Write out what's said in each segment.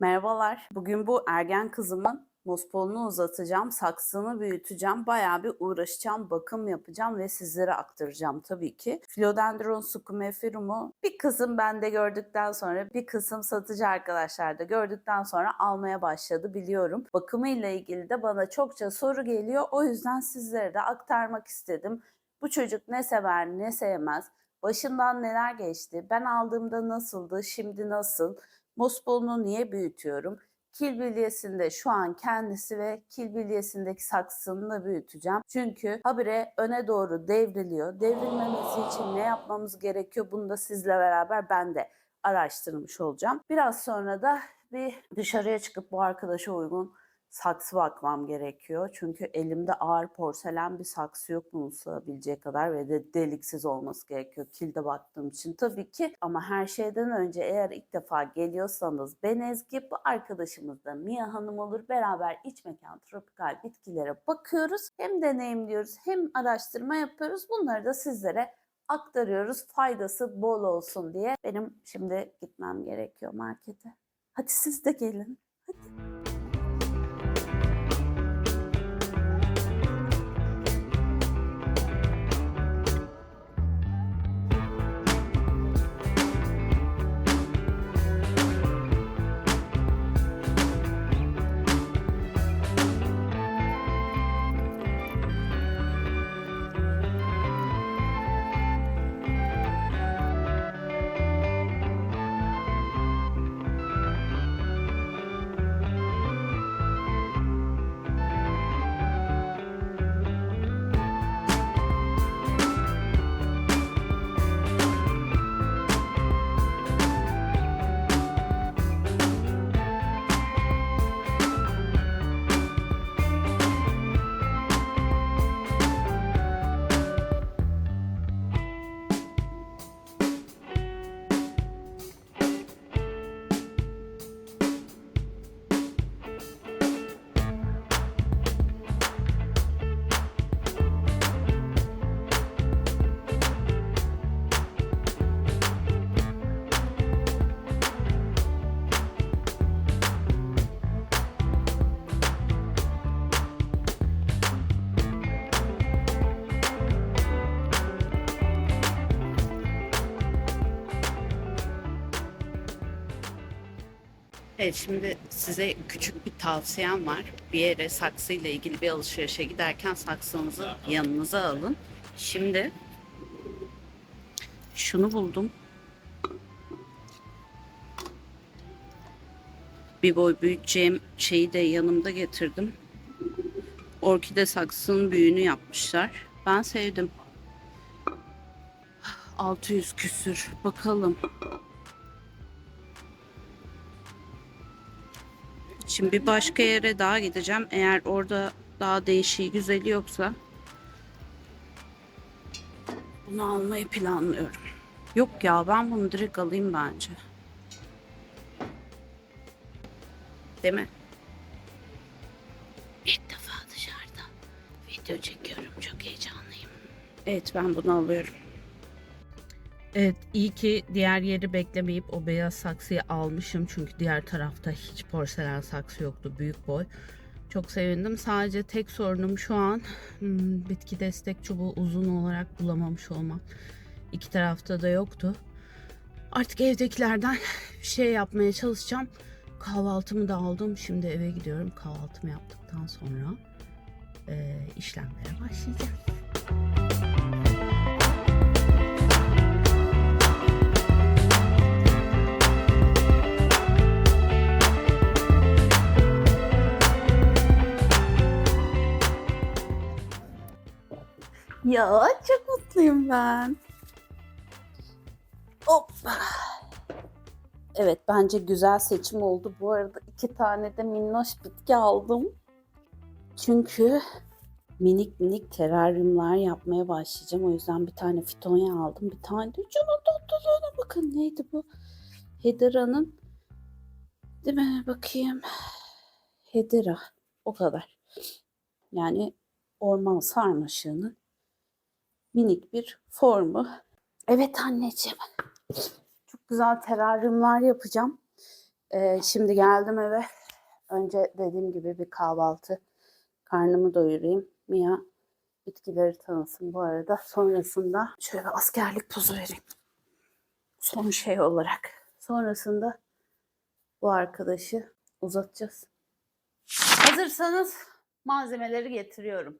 Merhabalar. Bugün bu ergen kızımın mospolunu uzatacağım, saksını büyüteceğim, bayağı bir uğraşacağım, bakım yapacağım ve sizlere aktaracağım tabii ki. Philodendron succimephilum'u bir kısım bende gördükten sonra, bir kısım satıcı arkadaşlar da gördükten sonra almaya başladı biliyorum. Bakımıyla ilgili de bana çokça soru geliyor. O yüzden sizlere de aktarmak istedim. Bu çocuk ne sever, ne sevmez, başından neler geçti, ben aldığımda nasıldı, şimdi nasıl? Mospolunu niye büyütüyorum? Kil bilyesinde şu an kendisi ve kil bilyesindeki saksısını da büyüteceğim. Çünkü habire öne doğru devriliyor. Devrilmemesi için ne yapmamız gerekiyor? Bunu da sizle beraber ben de araştırmış olacağım. Biraz sonra da bir dışarıya çıkıp bu arkadaşa uygun saksı bakmam gerekiyor. Çünkü elimde ağır porselen bir saksı yok bunu sığabilecek kadar ve de deliksiz olması gerekiyor kilde baktığım için tabii ki. Ama her şeyden önce eğer ilk defa geliyorsanız ben Ezgi, bu arkadaşımız da Mia Hanım olur. Beraber iç mekan tropikal bitkilere bakıyoruz. Hem deneyimliyoruz hem araştırma yapıyoruz. Bunları da sizlere aktarıyoruz. Faydası bol olsun diye. Benim şimdi gitmem gerekiyor markete. Hadi siz de gelin. Hadi. Evet, şimdi size küçük bir tavsiyem var. Bir yere saksıyla ilgili bir alışverişe giderken saksınızı yanınıza alın. Şimdi şunu buldum. Bir boy büyüteceğim şeyi de yanımda getirdim. Orkide saksının büyüğünü yapmışlar. Ben sevdim. 600 küsür. Bakalım. Şimdi bir başka yere daha gideceğim. Eğer orada daha değişiği güzeli yoksa bunu almayı planlıyorum. Yok ya, ben bunu direkt alayım bence. Değil mi? İlk defa dışarıda video çekiyorum. Çok heyecanlıyım. Evet, ben bunu alıyorum. Evet, iyi ki diğer yeri beklemeyip o beyaz saksıyı almışım. Çünkü diğer tarafta hiç porselen saksı yoktu. Büyük boy. Çok sevindim. Sadece tek sorunum şu an bitki destek çubuğu uzun olarak bulamamış olmam. İki tarafta da yoktu. Artık evdekilerden bir şey yapmaya çalışacağım. Kahvaltımı da aldım. Şimdi eve gidiyorum. Kahvaltımı yaptıktan sonra işlemlere başlayacağım. Ya çok mutluyum ben. Hoppa. Evet, bence güzel seçim oldu. Bu arada 2 tane de minnoş bitki aldım. Çünkü minik minik teraryumlar yapmaya başlayacağım. O yüzden bir tane fitonya aldım. Bir tane de şunun tatlılığına bakın. Neydi bu? Hedira'nın, değil mi? Bakayım. Hedera. O kadar. Yani orman sarmaşığının minik bir formu. Evet anneciğim. Çok güzel teraryumlar yapacağım. Şimdi geldim eve. Önce dediğim gibi bir kahvaltı. Karnımı doyurayım. Mia bitkileri tanısın bu arada. Sonrasında şöyle askerlik pozu vereyim. Son şey olarak. Sonrasında bu arkadaşı uzatacağız. Hazırsanız malzemeleri getiriyorum.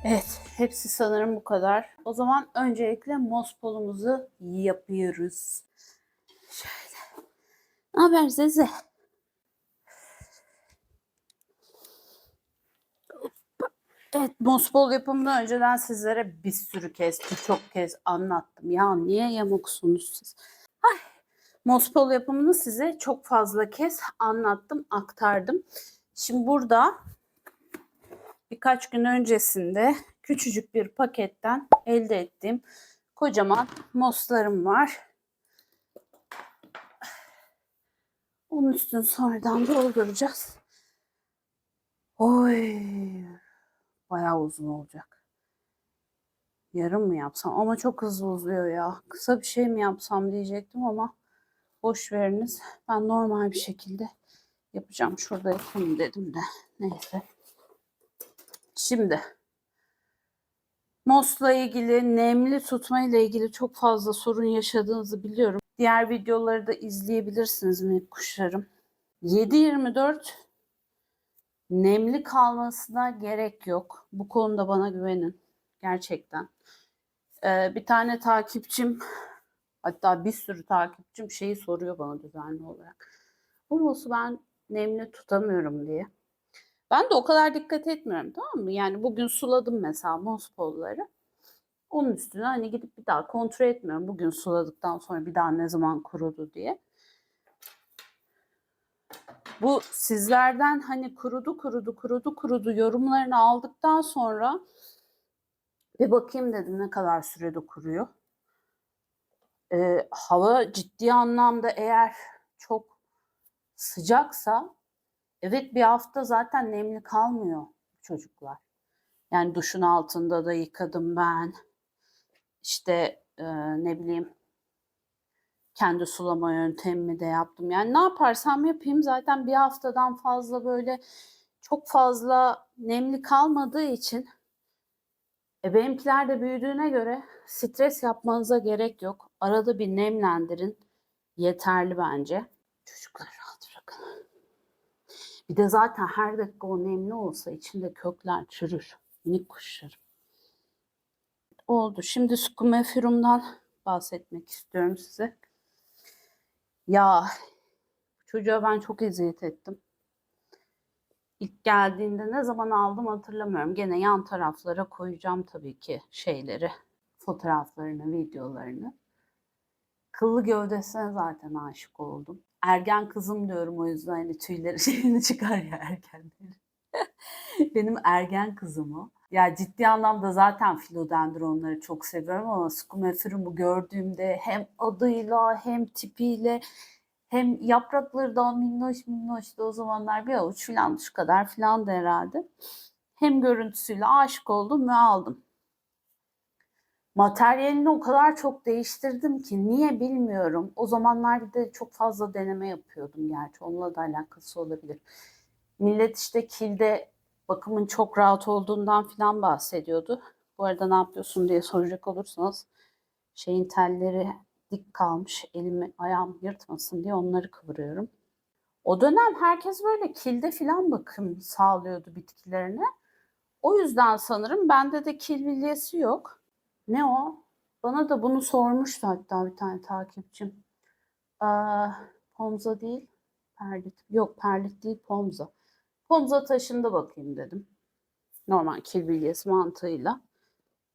Evet, hepsi sanırım bu kadar. O zaman öncelikle mospolumuzu yapıyoruz. Şöyle. Ne haber Zeze? Evet, mospol yapımını önceden sizlere bir sürü kez, birçok kez anlattım. Ya niye yamuksunuz siz? Ay, mospol yapımını size çok fazla kez anlattım, aktardım. Şimdi burada birkaç gün öncesinde küçücük bir paketten elde ettiğim kocaman moslarım var. Onun üstünü sonradan dolduracağız. Oy, bayağı uzun olacak. Yarım mı yapsam? Ama çok hızlı uzuyor ya. Kısa bir şey mi yapsam diyecektim ama boş veriniz. Ben normal bir şekilde yapacağım. Şurada yapayım dedim de. Neyse. Şimdi mosla ilgili, nemli tutma ile ilgili çok fazla sorun yaşadığınızı biliyorum. Diğer videoları da izleyebilirsiniz minik kuşlarım. 7/24 nemli kalmasına gerek yok. Bu konuda bana güvenin. Gerçekten. Bir tane takipçim, hatta bir sürü takipçim şeyi soruyor bana düzenli olarak. Bu mosu ben nemli tutamıyorum diye. Ben de o kadar dikkat etmiyorum, tamam mı? Yani bugün suladım mesela mospolları. Onun üstüne hani gidip bir daha kontrol etmiyorum. Bugün suladıktan sonra bir daha ne zaman kurudu diye. Bu sizlerden hani kurudu yorumlarını aldıktan sonra bir bakayım dedim ne kadar sürede kuruyor. Hava ciddi anlamda eğer çok sıcaksa evet bir hafta zaten nemli kalmıyor çocuklar. Yani duşun altında da yıkadım ben. İşte ne bileyim kendi sulama yöntemimi de yaptım. Yani ne yaparsam yapayım zaten bir haftadan fazla böyle çok fazla nemli kalmadığı için benimkiler de büyüdüğüne göre stres yapmanıza gerek yok. Arada bir nemlendirin. Yeterli bence. Çocuklar rahat bırakın. Bir de zaten her dakika o nemli olsa içinde kökler çürür. Minik kuşlarım. Oldu. Şimdi scumenfirum'dan bahsetmek istiyorum size. Ya çocuğa ben çok eziyet ettim. İlk geldiğinde ne zaman aldım hatırlamıyorum. Gene yan taraflara koyacağım tabii ki şeyleri, fotoğraflarını, videolarını. Kıllı gövdesine zaten aşık oldum. Ergen kızım diyorum o yüzden hani tüyleri şeyini çıkar ya ergenleri. Benim ergen kızım o. Ya ciddi anlamda zaten filodendronları çok seviyorum ama scumenfirum'u gördüğümde hem adıyla hem tipiyle hem yaprakları daha minnoş minnoştu o zamanlar bir avuç filan şu kadar filan da herhalde. Hem görüntüsüyle aşık oldum ve aldım. Materyalini o kadar çok değiştirdim ki niye bilmiyorum. O zamanlar bir de çok fazla deneme yapıyordum gerçi. Onunla da alakası olabilir. Millet işte kilde bakımın çok rahat olduğundan falan bahsediyordu. Bu arada ne yapıyorsun diye soracak olursanız şeyin telleri dik kalmış. Elimi ayağım yırtmasın diye onları kıvırıyorum. O dönem herkes böyle kilde falan bakım sağlıyordu bitkilerine. O yüzden sanırım bende de kil bilyesi yok. Ne o? Bana da bunu sormuştu hatta bir tane takipçim. Pomza değil, perlit. Yok perlit değil, pomza. Pomza taşında bakayım dedim. Normal kil bilyesi mantığıyla.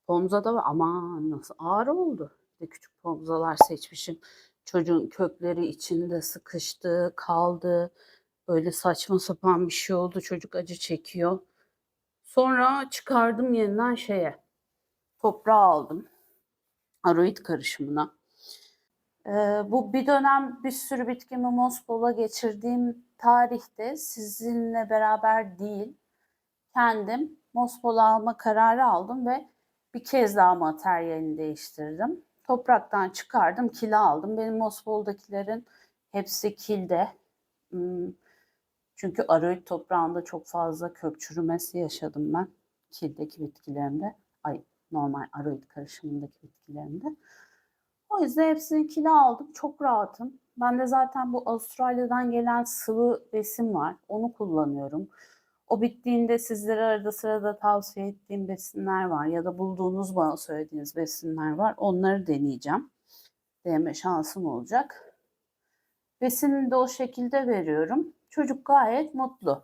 Pomzada var. Aman nasıl ağır oldu. Bir de küçük pomzalar seçmişim. Çocuğun kökleri içinde sıkıştı, kaldı. Böyle saçma sapan bir şey oldu. Çocuk acı çekiyor. Sonra çıkardım yeniden toprağa aldım. Aroid karışımına. Bu bir dönem bir sürü bitkimi Mospol'a geçirdiğim tarihte sizinle beraber değil, kendim Mospol alma kararı aldım ve bir kez daha materyalini değiştirdim. Topraktan çıkardım, kile aldım. Benim Mospol'dakilerin hepsi kilde. Çünkü aroid toprağında çok fazla kök çürümesi yaşadım ben. Kildeki bitkilerimde. Normal aroid karışımındaki bitkilerimde. O yüzden hepsini kilo aldım. Çok rahatım. Ben de zaten bu Avustralya'dan gelen sıvı besin var. Onu kullanıyorum. O bittiğinde sizlere arada sırada tavsiye ettiğim besinler var. Ya da bulduğunuz bana söylediğiniz besinler var. Onları deneyeceğim. Deneme şansım olacak. Besini de o şekilde veriyorum. Çocuk gayet mutlu.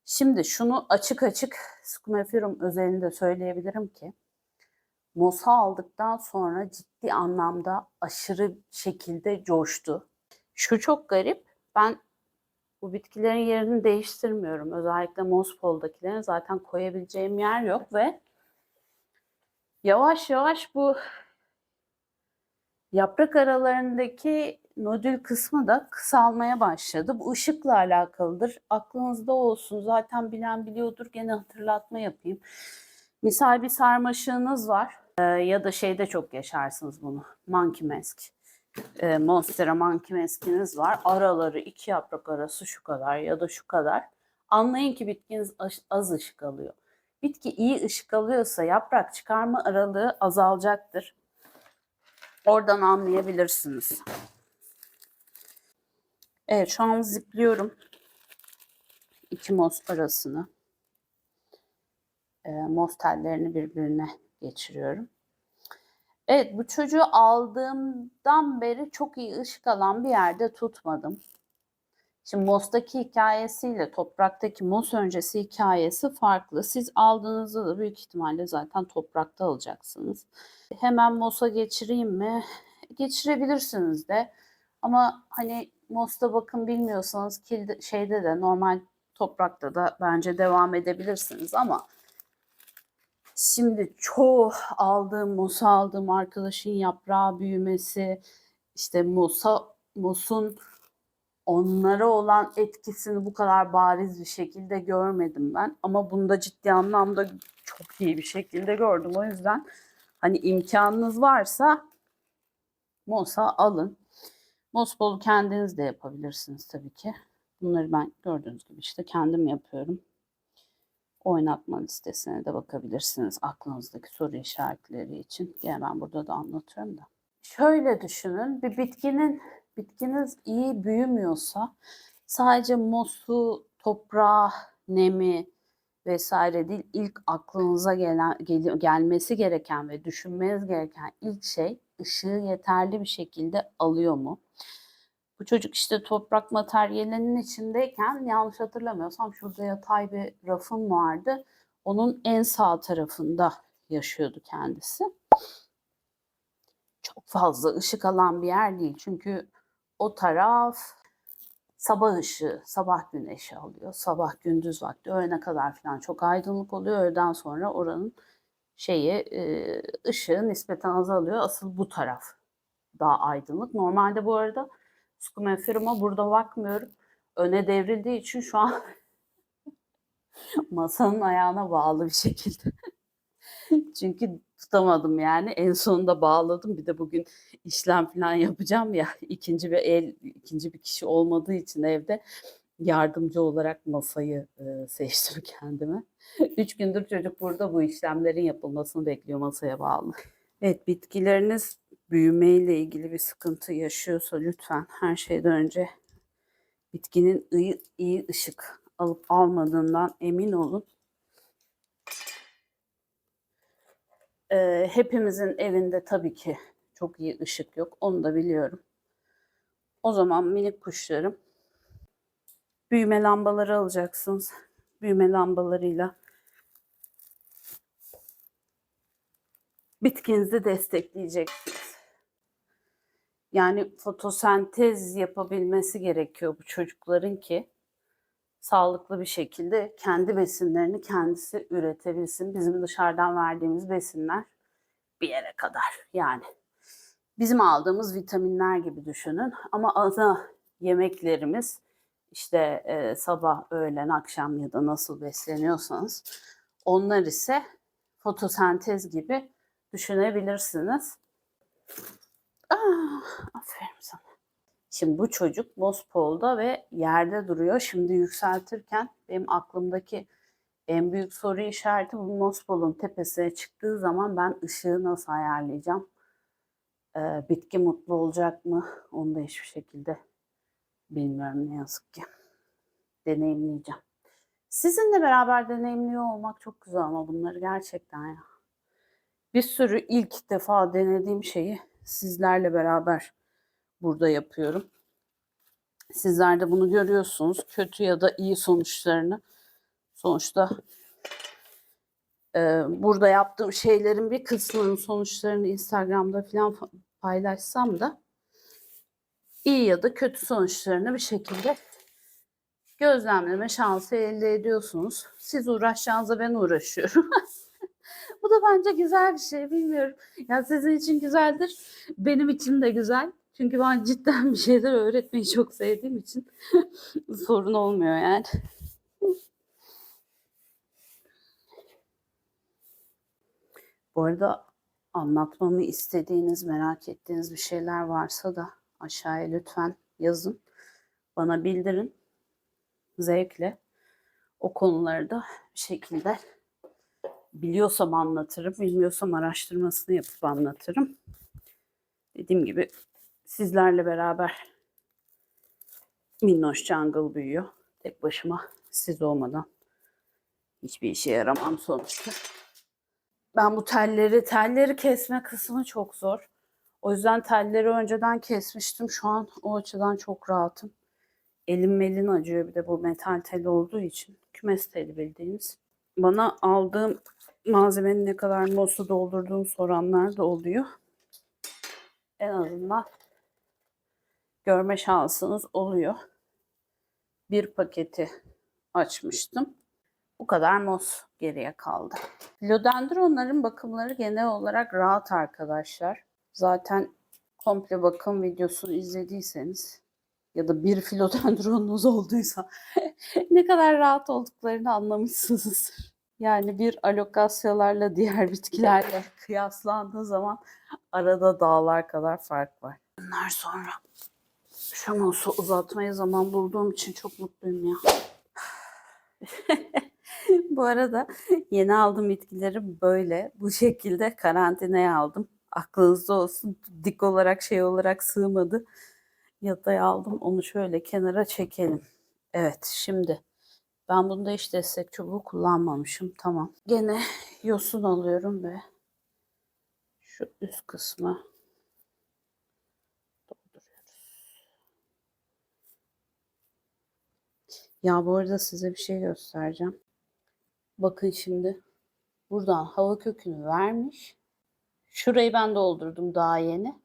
Şimdi şunu açık açık Scumiferum özelinde söyleyebilirim ki mosa aldıktan sonra ciddi anlamda aşırı şekilde coştu. Şu çok garip. Ben bu bitkilerin yerini değiştirmiyorum. Özellikle Mospol'dakilerin zaten koyabileceğim yer yok ve yavaş yavaş bu yaprak aralarındaki nodül kısmı da kısalmaya başladı. Bu ışıkla alakalıdır. Aklınızda olsun. Zaten bilen biliyordur. Gene hatırlatma yapayım. Misal bir sarmaşığınız var. Ya da çok yaşarsınız bunu. Monkey mask. Monstera monkey mask'iniz var. Araları 2 yaprak arası şu kadar ya da şu kadar. Anlayın ki bitkiniz az ışık alıyor. Bitki iyi ışık alıyorsa yaprak çıkarma aralığı azalacaktır. Oradan anlayabilirsiniz. Evet, şu an zipliyorum 2 mos arasını. Mos tellerini birbirine geçiriyorum. Evet, bu çocuğu aldığımdan beri çok iyi ışık alan bir yerde tutmadım. Şimdi mostaki hikayesiyle topraktaki mos öncesi hikayesi farklı. Siz aldığınızda da büyük ihtimalle zaten toprakta alacaksınız. Hemen mosa geçireyim mi? Geçirebilirsiniz de. Ama hani mosta bakın bilmiyorsanız şeyde de normal toprakta da bence devam edebilirsiniz ama şimdi çoğu mosa aldığım arkadaşın yaprağı büyümesi, işte mosun onlara olan etkisini bu kadar bariz bir şekilde görmedim ben. Ama bunda ciddi anlamda çok iyi bir şekilde gördüm. O yüzden hani imkanınız varsa mosa alın. Mospolu kendiniz de yapabilirsiniz tabii ki. Bunları ben gördüğünüz gibi işte kendim yapıyorum. Oynatma listesine de bakabilirsiniz aklınızdaki soru işaretleri için. Gene ben burada da anlatıyorum da. Şöyle düşünün, bir bitkiniz iyi büyümüyorsa sadece mosu, toprağı, nemi vesaire değil, ilk aklınıza gelmesi gereken ve düşünmeniz gereken ilk şey ışığı yeterli bir şekilde alıyor mu? Bu çocuk işte toprak materyalinin içindeyken yanlış hatırlamıyorsam şurada yatay bir rafım vardı. Onun en sağ tarafında yaşıyordu kendisi. Çok fazla ışık alan bir yer değil. Çünkü o taraf sabah ışığı, sabah güneşi alıyor. Sabah gündüz vakti, öğlene kadar falan çok aydınlık oluyor. Öğleden sonra oranın ışığı nispeten azalıyor. Asıl bu taraf daha aydınlık. Normalde bu arada Scumiferum'a burada bakmıyorum. Öne devrildiği için şu an masanın ayağına bağlı bir şekilde. Çünkü tutamadım yani. En sonunda bağladım. Bir de bugün işlem falan yapacağım ya. İkinci bir kişi olmadığı için evde yardımcı olarak masayı seçtim kendime. 3 gündür çocuk burada bu işlemlerin yapılmasını bekliyor masaya bağlı. Evet, bitkileriniz büyümeyle ilgili bir sıkıntı yaşıyorsa lütfen her şeyden önce bitkinin iyi ışık alıp almadığından emin olun. Hepimizin evinde tabii ki çok iyi ışık yok. Onu da biliyorum. O zaman minik kuşlarım, büyüme lambaları alacaksınız. Büyüme lambalarıyla bitkinizi destekleyeceksiniz. Yani fotosentez yapabilmesi gerekiyor bu çocukların ki sağlıklı bir şekilde kendi besinlerini kendisi üretebilsin. Bizim dışarıdan verdiğimiz besinler bir yere kadar. Yani bizim aldığımız vitaminler gibi düşünün. Ama ana yemeklerimiz işte sabah, öğlen, akşam ya da nasıl besleniyorsanız onlar ise fotosentez gibi düşünebilirsiniz. Aferin sana. Şimdi bu çocuk Mospol'da ve yerde duruyor. Şimdi yükseltirken benim aklımdaki en büyük soru işareti, bu Mospol'un tepesine çıktığı zaman ben ışığı nasıl ayarlayacağım? Bitki mutlu olacak mı? Onu da hiçbir şekilde bilmiyorum ne yazık ki. Deneyimleyeceğim. Sizinle beraber deneyimliyor olmak çok güzel ama bunları gerçekten ya. Bir sürü ilk defa denediğim şeyi sizlerle beraber burada yapıyorum. Sizler de bunu görüyorsunuz. Kötü ya da iyi sonuçlarını. Sonuçta burada yaptığım şeylerin bir kısmının sonuçlarını Instagram'da falan paylaşsam da iyi ya da kötü sonuçlarını bir şekilde gözlemleme şansı elde ediyorsunuz. Siz uğraşacağınıza ben uğraşıyorum. Bu da bence güzel bir şey, bilmiyorum. Ya sizin için güzeldir, benim için de güzel. Çünkü ben cidden bir şeyler öğretmeyi çok sevdiğim için sorun olmuyor yani. Bu arada anlatmamı istediğiniz, merak ettiğiniz bir şeyler varsa da aşağıya lütfen yazın. Bana bildirin. Zevkle o konuları da bir şekilde biliyorsam anlatırım, bilmiyorsam araştırmasını yapıp anlatırım. Dediğim gibi sizlerle beraber minnoş jungle büyüyor. Tek başıma, siz olmadan hiçbir işe yaramam sonuçta. Ben bu telleri kesme kısmı çok zor. O yüzden telleri önceden kesmiştim. Şu an o açıdan çok rahatım. Elim acıyor, bir de bu metal tel olduğu için. Kümes teli bildiğiniz. Bana aldığım malzemenin ne kadar mosu doldurduğunu soranlar da oluyor. En azından görme şansınız oluyor. Bir paketi açmıştım. Bu kadar mos geriye kaldı. Philodendronların bakımları genel olarak rahat arkadaşlar. Zaten komple bakım videosunu izlediyseniz ya da bir philodendronunuz olduysa ne kadar rahat olduklarını anlamışsınızdır. Yani bir alokasyalarla diğer bitkilerle kıyaslandığı zaman arada dağlar kadar fark var. Bunlar sonra şu mosu uzatmaya zaman bulduğum için çok mutluyum ya. Bu arada yeni aldığım bitkileri böyle bu şekilde karantinaya aldım. Aklınızda olsun, dik olarak şey olarak sığmadı. Yataya aldım, onu şöyle kenara çekelim. Evet, şimdi ben bunda hiç destek çubuğu kullanmamışım. Tamam. Gene yosun alıyorum ve şu üst kısmı dolduruyoruz. Ya bu arada size bir şey göstereceğim. Bakın şimdi buradan hava kökünü vermiş. Şurayı ben doldurdum daha yeni.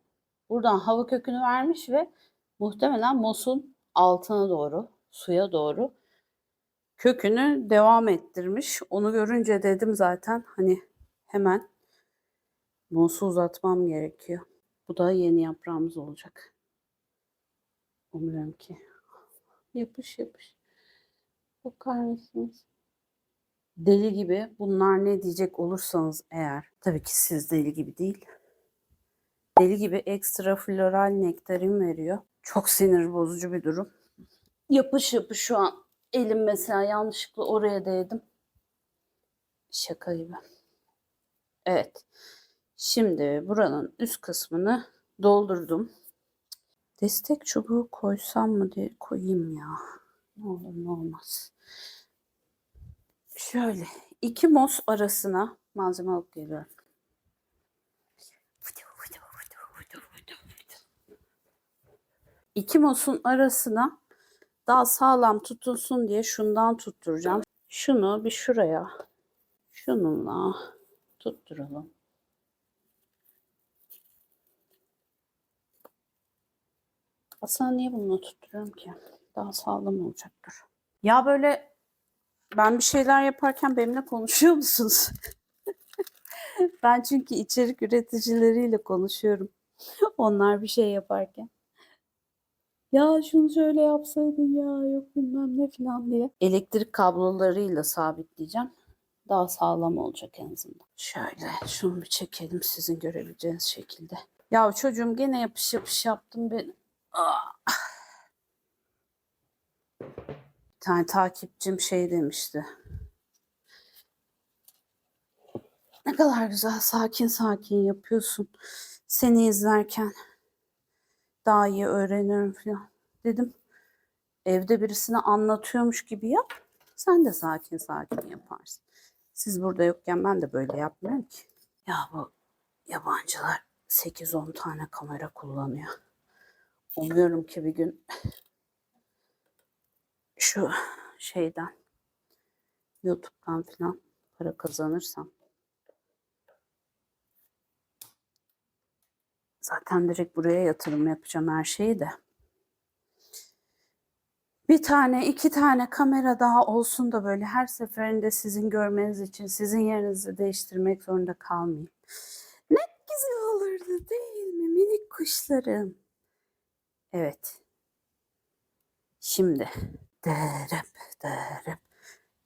Buradan hava kökünü vermiş ve muhtemelen mosun altına doğru, suya doğru kökünü devam ettirmiş. Onu görünce dedim zaten hani hemen mosu uzatmam gerekiyor. Bu da yeni yaprağımız olacak. Umuyorum ki. Yapış yapış. Bakar mısınız? Deli gibi. Bunlar ne diyecek olursanız eğer. Tabii ki siz deli gibi değil. Deli gibi ekstra floral nektarin veriyor. Çok sinir bozucu bir durum. Yapış yapış şu an. Elim mesela yanlışlıkla oraya değdim. Şaka gibi. Evet. Şimdi buranın üst kısmını doldurdum. Destek çubuğu koysam mı diye koyayım ya. Ne olur ne olmaz. Şöyle 2 mos arasına malzeme alıp geliyorum. İki mosun arasına daha sağlam tutunsun diye şundan tutturacağım. Şunu bir şuraya, şununla tutturalım. Aslında niye bununla tutturuyorum ki? Daha sağlam olacaktır. Ya böyle ben bir şeyler yaparken benimle konuşuyor musunuz? Ben çünkü içerik üreticileriyle konuşuyorum. Onlar bir şey yaparken. Ya şunu şöyle yapsaydın ya yok bilmem ne falan diye. Elektrik kablolarıyla sabitleyeceğim. Daha sağlam olacak en azından. Şöyle şunu bir çekelim sizin görebileceğiniz şekilde. Ya çocuğum gene yapış yapış yaptım ben. Bir tane takipçim şey demişti. Ne kadar güzel sakin sakin yapıyorsun. Seni izlerken daha iyi öğreniyorum falan. Dedim evde birisine anlatıyormuş gibi yap. Sen de sakin sakin yaparsın. Siz burada yokken ben de böyle yapmıyorum ki. Ya bu yabancılar 8-10 tane kamera kullanıyor. Umuyorum ki bir gün şu şeyden YouTube'dan falan para kazanırsam zaten direkt buraya yatırım yapacağım her şeyi de. Bir tane, iki tane kamera daha olsun da böyle her seferinde sizin görmeniz için sizin yerinizi değiştirmek zorunda kalmayayım. Ne güzel olurdu değil mi minik kuşlarım? Evet. Şimdi. Derep, derep,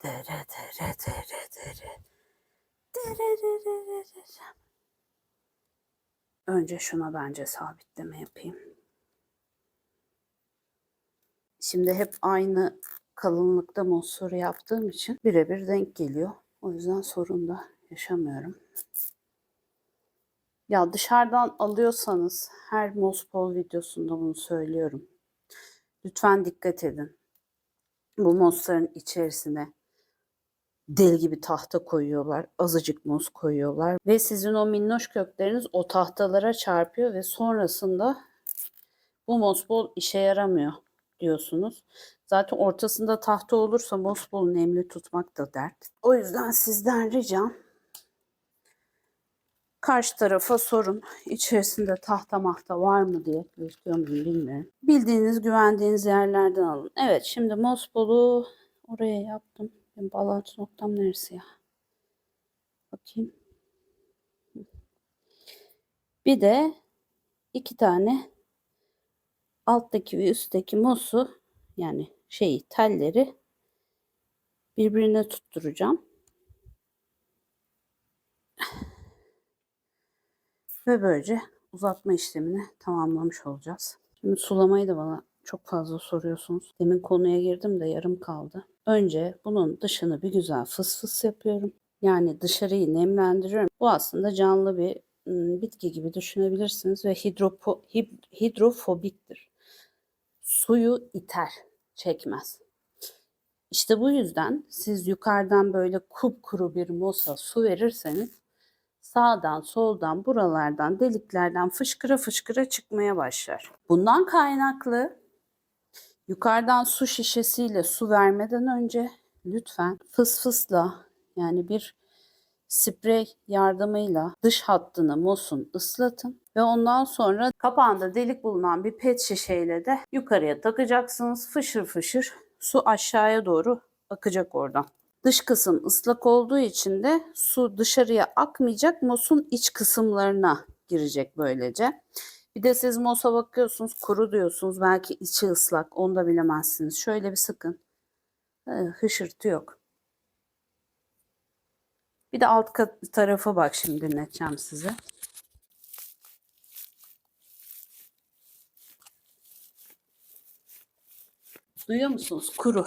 dere, dere, dere, dere. Dere, dere, dere, dere. Önce şuna bence sabitleme yapayım. Şimdi hep aynı kalınlıkta mosför yaptığım için birebir denk geliyor. O yüzden sorun da yaşamıyorum. Ya dışarıdan alıyorsanız her Mospol videosunda bunu söylüyorum. Lütfen dikkat edin. Bu mosların içerisine deli gibi tahta koyuyorlar. Azıcık muz koyuyorlar. Ve sizin o minnoş kökleriniz o tahtalara çarpıyor ve sonrasında bu Mospol işe yaramıyor diyorsunuz. Zaten ortasında tahta olursa Mospol'u nemli tutmak da dert. O yüzden sizden ricam karşı tarafa sorun. İçerisinde tahta mahta var mı diye. Gözüküyor mu bilmiyorum. Bildiğiniz, güvendiğiniz yerlerden alın. Evet, şimdi Mospol'u oraya yaptım. Benim bağlantı noktam neresi ya? Bakayım. Bir de iki tane alttaki ve üstteki mosu yani telleri birbirine tutturacağım. Ve böylece uzatma işlemini tamamlamış olacağız. Şimdi sulamayı da bana çok fazla soruyorsunuz. Demin konuya girdim de yarım kaldı. Önce bunun dışını bir güzel fıs fıs yapıyorum. Yani dışarıyı nemlendiriyorum. Bu aslında canlı bir bitki gibi düşünebilirsiniz ve hidrofobiktir. Suyu iter, çekmez. İşte bu yüzden siz yukarıdan böyle kupkuru bir mosa su verirseniz sağdan, soldan, buralardan, deliklerden fışkıra fışkıra çıkmaya başlar. Bundan kaynaklı yukarıdan su şişesiyle su vermeden önce lütfen fıs fısla yani bir sprey yardımıyla dış hattını mosun ıslatın ve ondan sonra kapağında delik bulunan bir pet şişeyle de yukarıya takacaksınız. Fışır fışır su aşağıya doğru akacak oradan. Dış kısım ıslak olduğu için de su dışarıya akmayacak, mosun iç kısımlarına girecek böylece. Bir de siz mosa bakıyorsunuz, kuru diyorsunuz, belki içi ıslak, onu da bilemezsiniz. Şöyle bir sıkın. Hışırtı yok. Bir de alt tarafı bak şimdi dinleteceğim size. Duyuyor musunuz? Kuru.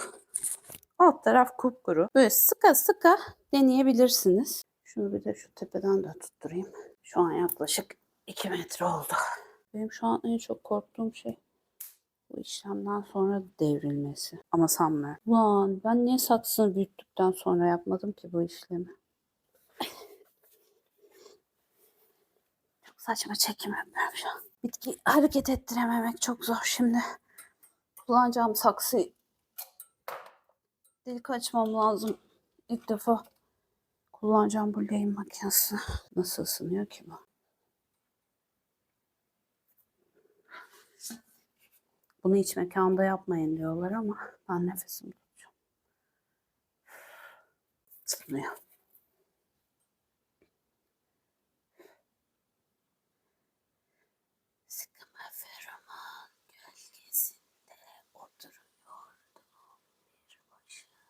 Alt taraf kupkuru. Böyle sıka sıka deneyebilirsiniz. Şunu bir de şu tepeden de tutturayım. Şu an yaklaşık 2 metre oldu. Benim şu an en çok korktuğum şey bu işlemden sonra devrilmesi. Ama sanmıyorum. Ulan ben niye saksını büyüttükten sonra yapmadım ki bu işlemi? Çok saçma çekim yapıyorum şu an. Bitki hareket ettirememek çok zor şimdi. Kullanacağım saksıyı delik açmam lazım. İlk defa kullanacağım bu lehim makinesi. Nasıl ısınıyor ki bu? Bunu hiç mekanda yapmayın diyorlar ama ben nefesimi tutacağım. Tutmuyor. Sıkma feroman gölgesinde oturuyordum bir başıma.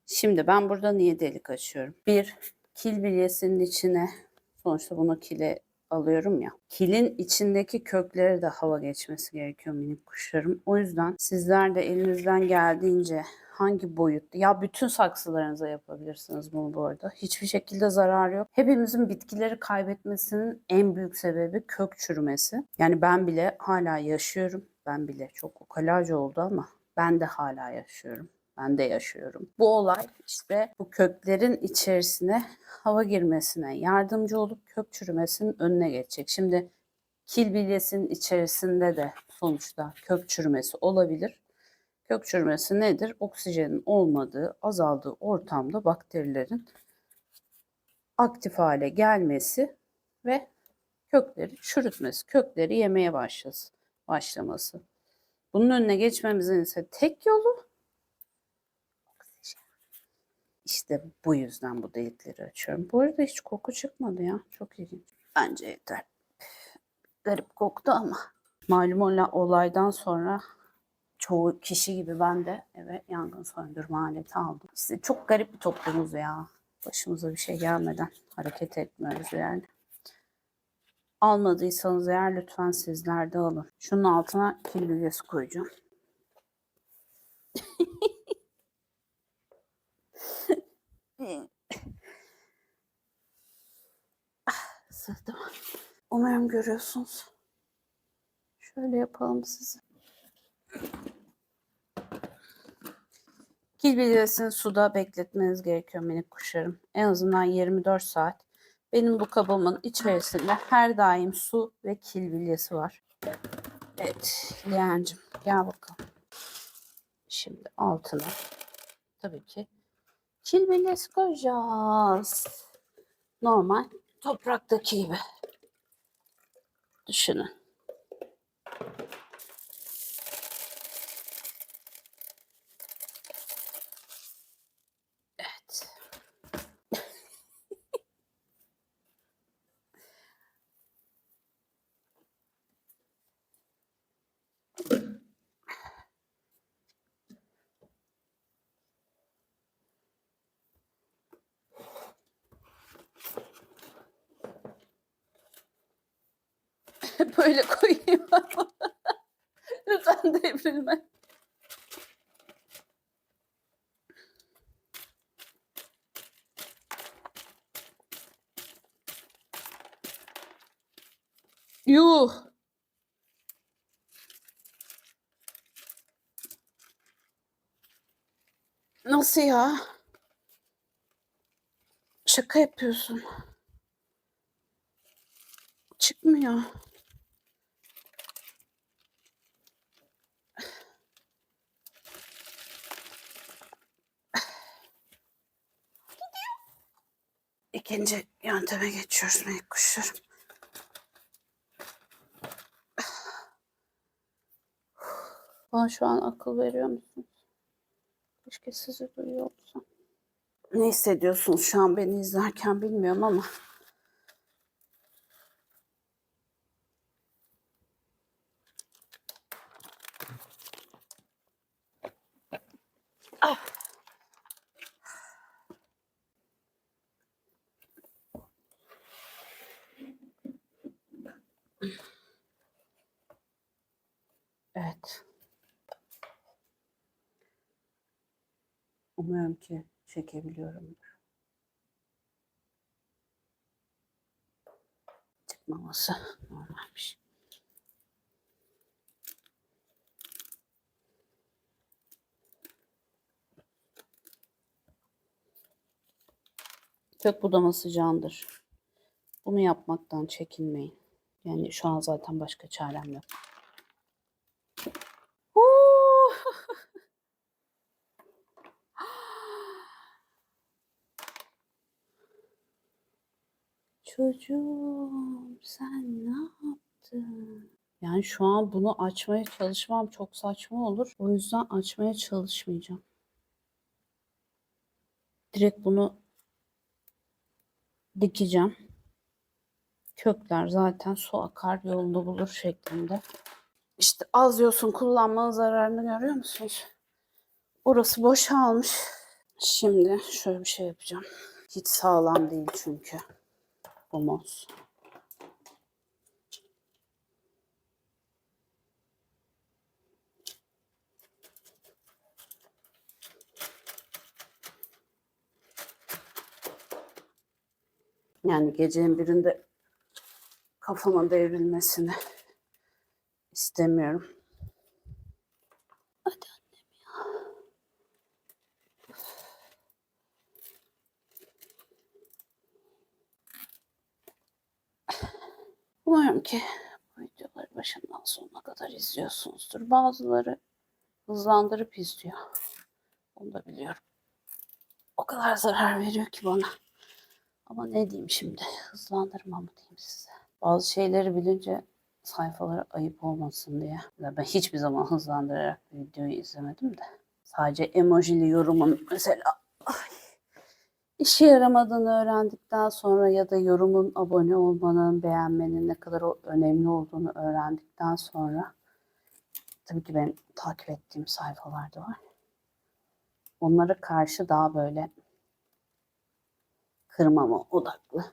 Şimdi ben burada niye delik açıyorum? Bir, kil bilyesinin içine, sonuçta bunu kile alıyorum ya. Kilin içindeki köklere de hava geçmesi gerekiyor minik kuşlarım. O yüzden sizler de elinizden geldiğince hangi boyutta, ya bütün saksılarınıza yapabilirsiniz bunu bu arada. Hiçbir şekilde zarar yok. Hepimizin bitkileri kaybetmesinin en büyük sebebi kök çürümesi. Yani ben bile hala yaşıyorum. Ben bile çok ukalaca oldu ama ben de hala yaşıyorum. Ben de yaşıyorum. Bu olay işte bu köklerin içerisine hava girmesine yardımcı olup kök çürümesinin önüne geçecek. Şimdi kil bilyesinin içerisinde de sonuçta kök çürümesi olabilir. Kök çürümesi nedir? Oksijenin olmadığı, azaldığı ortamda bakterilerin aktif hale gelmesi ve kökleri çürütmesi, kökleri yemeye başlaması. Bunun önüne geçmemizin ise tek yolu oksijen. İşte bu yüzden bu delikleri açıyorum. Bu arada hiç koku çıkmadı ya. Çok ilginç. Bence yeter. Garip koktu ama. Malum olaydan sonra çoğu kişi gibi ben de eve yangın söndürme aleti aldım. İşte çok garip bir toplumuz ya. Başımıza bir şey gelmeden hareket etmiyoruz yani. Almadıysanız eğer lütfen sizler de alın. Şunun altına kil bilyesi koyacağım. Sığdım. Umarım görüyorsunuz. Şöyle yapalım size. Kil bilyesini suda bekletmeniz gerekiyor minik kuşlarım. En azından 24 saat. Benim bu kabımın içerisinde her daim su ve kil bilyesi var. Evet, Leğencim gel bakalım. Şimdi altına tabii ki kil bilyesi koyacağız. Normal topraktaki gibi. Düşünün. Evet. Böyle koyayım. Lütfen devrilme. Yuh. Nasıl ya? Şaka yapıyorsun. Çıkmıyor. İkinci yönteme geçiyoruz minik kuşlarım. Bana şu an akıl veriyor musunuz? Keşke sizi duyuyor olsam. Ne hissediyorsunuz şu an beni izlerken bilmiyorum ama. Ah. Evet. Umuyorum ki çekebiliyorumdur. Çıkmaması normalmiş. Kök budaması candır. Bunu yapmaktan çekinmeyin. Yani şu an zaten başka çarem yok. Çocuğum sen ne yaptın? Yani şu an bunu açmaya çalışmam çok saçma olur. O yüzden açmaya çalışmayacağım. Direkt bunu dikeceğim. Kökler zaten su akar yolunu bulur şeklinde. İşte az yosun kullanmanın zararını görüyor musunuz? Orası boşalmış. Şimdi şöyle bir şey yapacağım. Hiç sağlam değil çünkü bu muz. Yani gecenin birinde kafama devrilmesini istemiyorum. Hadi annem ya. Umarım ki bu videoları başından sonuna kadar izliyorsunuzdur. Bazıları hızlandırıp izliyor. Onu da biliyorum. O kadar zarar veriyor ki bana. Ama ne diyeyim şimdi? Hızlandırma mı diyeyim size? Bazı şeyleri bilince sayfalara ayıp olmasın diye. Ben hiçbir zaman hızlandırarak bir videoyu izlemedim de. Sadece emojili yorumun mesela işe yaramadığını öğrendikten sonra ya da yorumun, abone olmanın, beğenmenin ne kadar önemli olduğunu öğrendikten sonra tabii ki benim takip ettiğim sayfalar da var. Onlara karşı daha böyle kırmama odaklı,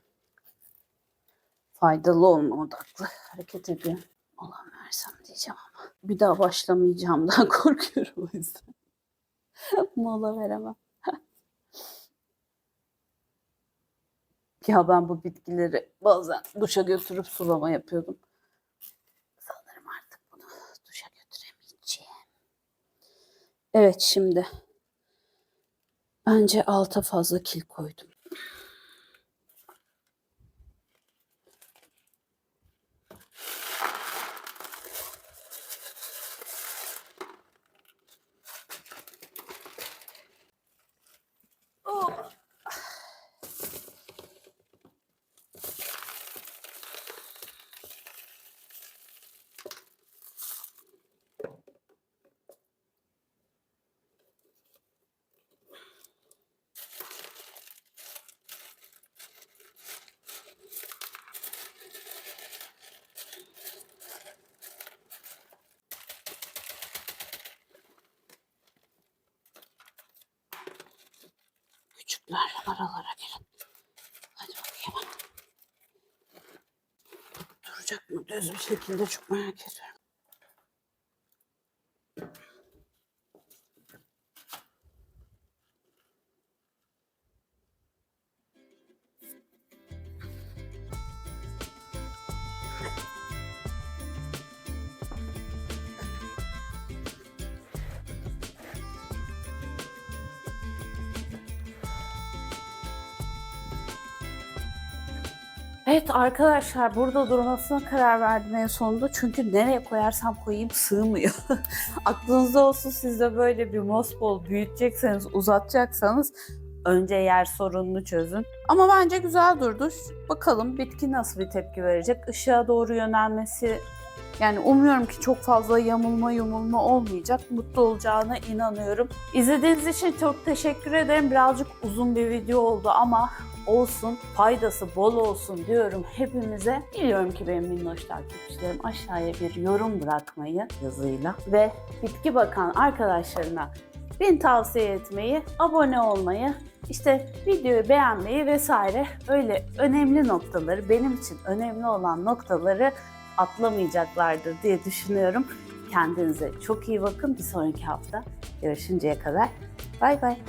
faydalı olma odaklı hareket ediyorum. Mola versem diyeceğim ama bir daha başlamayacağımdan korkuyorum o yüzden. Mola veremem. Ya ben bu bitkileri bazen duşa götürüp sulama yapıyordum. Sanırım artık bunu duşa götüremeyeceğim. Evet şimdi bence alta fazla kil koydum. Oh. Küçükler aralara girin. Hadi bakayım. Duracak mı düz bir şekilde çok merak ediyorum. Evet arkadaşlar burada durmasına karar verdim en sonunda. Çünkü nereye koyarsam koyayım sığmıyor. Aklınızda olsun siz de böyle bir mossball büyütecekseniz, uzatacaksanız önce yer sorununu çözün. Ama bence güzel durdu. Bakalım bitki nasıl bir tepki verecek. Işığa doğru yönelmesi yani umuyorum ki çok fazla yamulma olmayacak. Mutlu olacağına inanıyorum. İzlediğiniz için çok teşekkür ederim. Birazcık uzun bir video oldu ama olsun, faydası bol olsun diyorum hepimize. Biliyorum ki benim minnoş takipçilerim aşağıya bir yorum bırakmayı yazıyla ve Bitki Bakan arkadaşlarına beni tavsiye etmeyi, abone olmayı, işte videoyu beğenmeyi vesaire öyle önemli noktaları, benim için önemli olan noktaları atlamayacaklardır diye düşünüyorum. Kendinize çok iyi bakın. Bir sonraki hafta görüşünceye kadar bay bay.